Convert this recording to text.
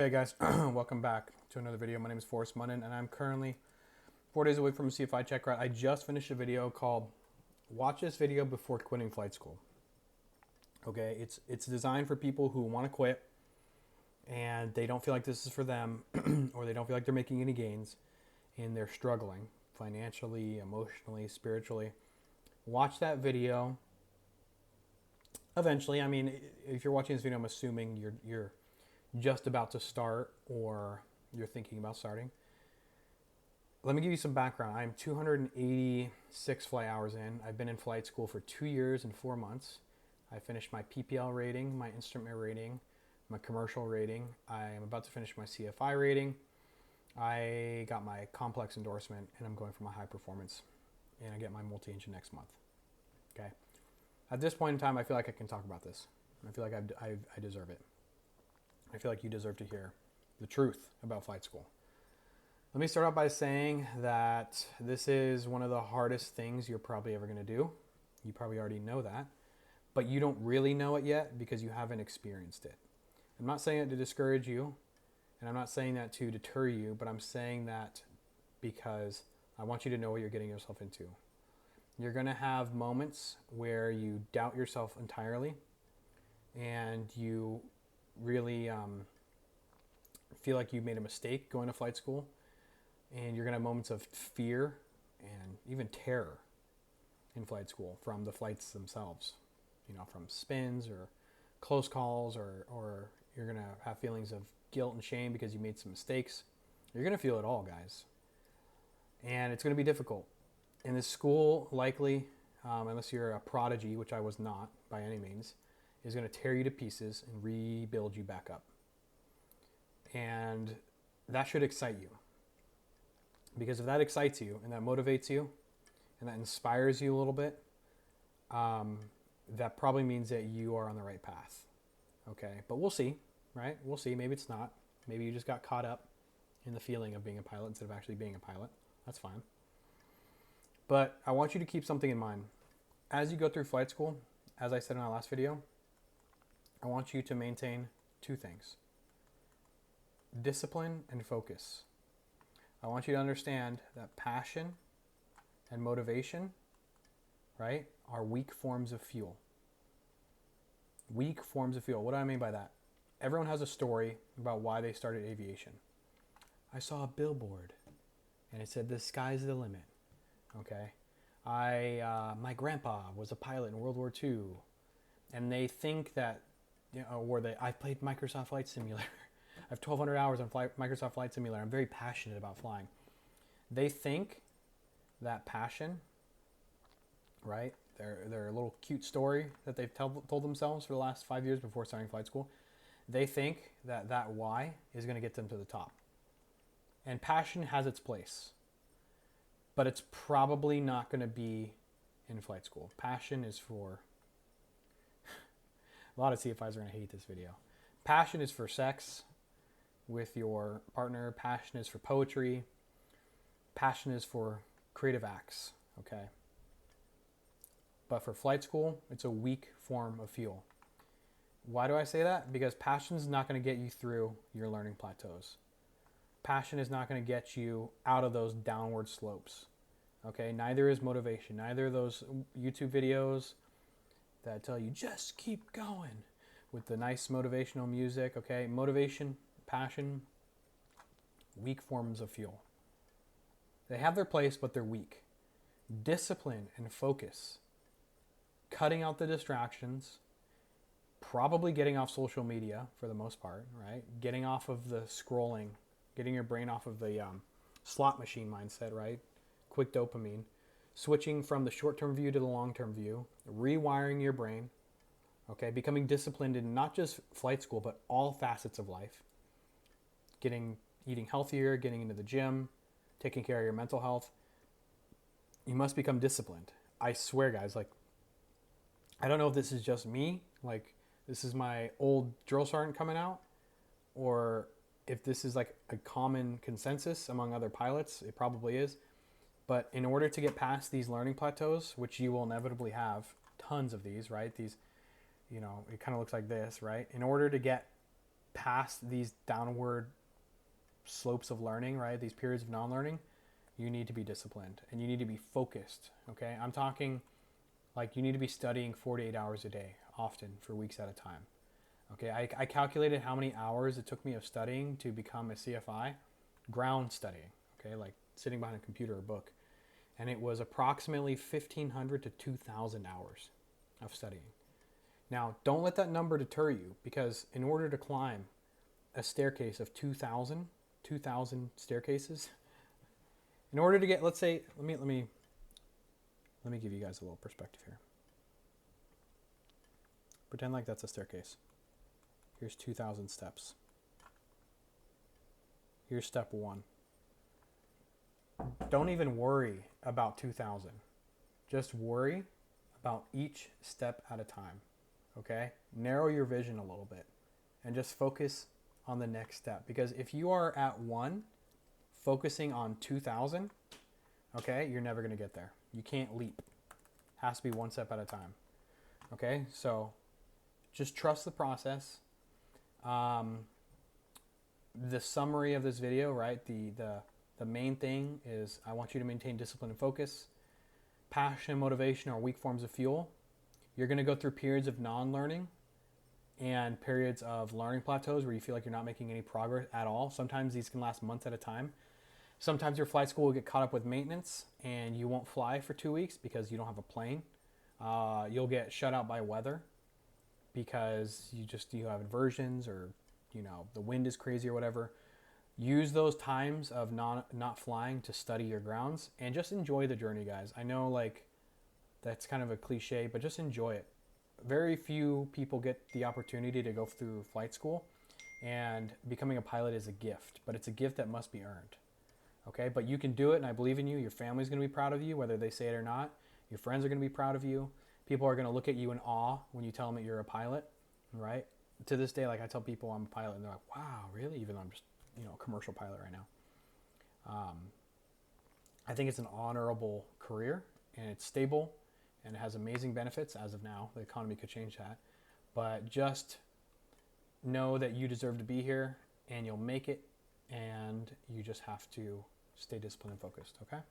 Hey guys, welcome back to another video. My name is Forrest Munnan and I'm currently 4 days away from a CFI check ride. I just finished a video called Watch This Video Before Quitting Flight School. Okay, it's designed for people who want to quit and they don't feel like this is for them or they don't feel like they're making any gains and they're struggling financially, emotionally, spiritually. Watch that video. Eventually, I mean, if you're watching this video, I'm assuming you're just about to start or you're thinking about starting. Let me give you some background. I'm 286 flight hours in. I've been in flight school for 2 years and 4 months. I finished my PPL rating, my instrument rating, my commercial rating. I am about to finish my CFI rating. I got my complex endorsement and I'm going for my high performance and I get my multi-engine next month. Okay. At this point in time, I feel like I can talk about this. I feel like I deserve it. I feel like you deserve to hear the truth about flight school. Let me start out by saying that this is one of the hardest things you're probably ever going to do. You probably already know that, but you don't really know it yet because you haven't experienced it. I'm not saying it to discourage you, and I'm not saying that to deter you, but I'm saying that because I want you to know what you're getting yourself into. You're going to have moments where you doubt yourself entirely and you really feel like you made a mistake going to flight school, and you're going to have moments of fear and even terror in flight school from the flights themselves, you know, from spins or close calls, or you're going to have feelings of guilt and shame because you made some mistakes. You're going to feel it all, guys, and it's going to be difficult. And this school likely, unless you're a prodigy, which I was not by any means, is going to tear you to pieces and rebuild you back up. And that should excite you. Because if that excites you and that motivates you and that inspires you a little bit, that probably means that you are on the right path. Okay, but we'll see, right? We'll see. Maybe it's not. Maybe you just got caught up in the feeling of being a pilot instead of actually being a pilot. That's fine. But I want you to keep something in mind. As you go through flight school, as I said in our last video, I want you to maintain two things: discipline and focus. I want you to understand that passion and motivation, right, are weak forms of fuel. Weak forms of fuel. What do I mean by that? Everyone has a story about why they started aviation. I saw a billboard and it said the sky's the limit. Okay. My grandpa was a pilot in World War II, and they think that, you know, I played Microsoft Flight Simulator. I have 1,200 hours on Microsoft Flight Simulator. I'm very passionate about flying. They think that passion, right? Their little cute story that they've told themselves for the last 5 years before starting flight school. They think that why is going to get them to the top. And passion has its place, but it's probably not going to be in flight school. Passion is for a lot of CFIs are going to hate this video. Passion is for sex with your partner. Passion is for poetry. Passion is for creative acts, okay? But for flight school, it's a weak form of fuel. Why do I say that? Because passion is not going to get you through your learning plateaus. Passion is not going to get you out of those downward slopes, okay? Neither is motivation. Neither are those YouTube videos that tell you just keep going with the nice motivational music, okay? Motivation, passion, weak forms of fuel. They have their place, but they're weak. Discipline and focus, cutting out the distractions, probably getting off social media for the most part, right? Getting off of the scrolling, getting your brain off of the slot machine mindset, right? Quick dopamine. Switching from the short-term view to the long-term view, rewiring your brain, okay? Becoming disciplined in not just flight school, but all facets of life. Eating healthier, getting into the gym, taking care of your mental health. You must become disciplined. I swear, guys, like, I don't know if this is just me, like this is my old drill sergeant coming out, or if this is like a common consensus among other pilots. It probably is. But in order to get past these learning plateaus, which you will inevitably have tons of these, right? These, you know, it kind of looks like this, right? In order to get past these downward slopes of learning, right? These periods of non-learning, you need to be disciplined and you need to be focused. Okay. I'm talking like you need to be studying 48 hours a day, often for weeks at a time. Okay. I calculated how many hours it took me of studying to become a CFI, ground studying. Okay. Like sitting behind a computer or book. And it was approximately 1,500 to 2,000 hours of studying. Now, don't let that number deter you, because in order to climb a staircase of 2,000 staircases, in order to get, let's say, let me give you guys a little perspective here. Pretend like that's a staircase. Here's 2,000 steps. Here's step 1. Don't even worry about 2,000. Just worry about each step at a time. Okay? Narrow your vision a little bit and just focus on the next step. Because if you are at 1, focusing on 2,000, okay, you're never going to get there. You can't leap. It has to be one step at a time. Okay? So just trust the process. The summary of this video, right? The main thing is I want you to maintain discipline and focus. Passion and motivation are weak forms of fuel. You're going to go through periods of non-learning and periods of learning plateaus where you feel like you're not making any progress at all. Sometimes these can last months at a time. Sometimes your flight school will get caught up with maintenance and you won't fly for 2 weeks because you don't have a plane. You'll get shut out by weather because you have inversions, or the wind is crazy or whatever. Use those times of not flying to study your grounds and just enjoy the journey, guys. I know like that's kind of a cliche, but just enjoy it. Very few people get the opportunity to go through flight school, and becoming a pilot is a gift, but it's a gift that must be earned. Okay, but you can do it, and I believe in you. Your family's going to be proud of you, whether they say it or not. Your friends are going to be proud of you. People are going to look at you in awe when you tell them that you're a pilot, right? To this day, like I tell people I'm a pilot, and they're like, wow, really? Even though I'm just a commercial pilot right now. I think it's an honorable career, and it's stable, and it has amazing benefits as of now. The economy could change that. But just know that you deserve to be here, and you'll make it, and you just have to stay disciplined and focused, okay?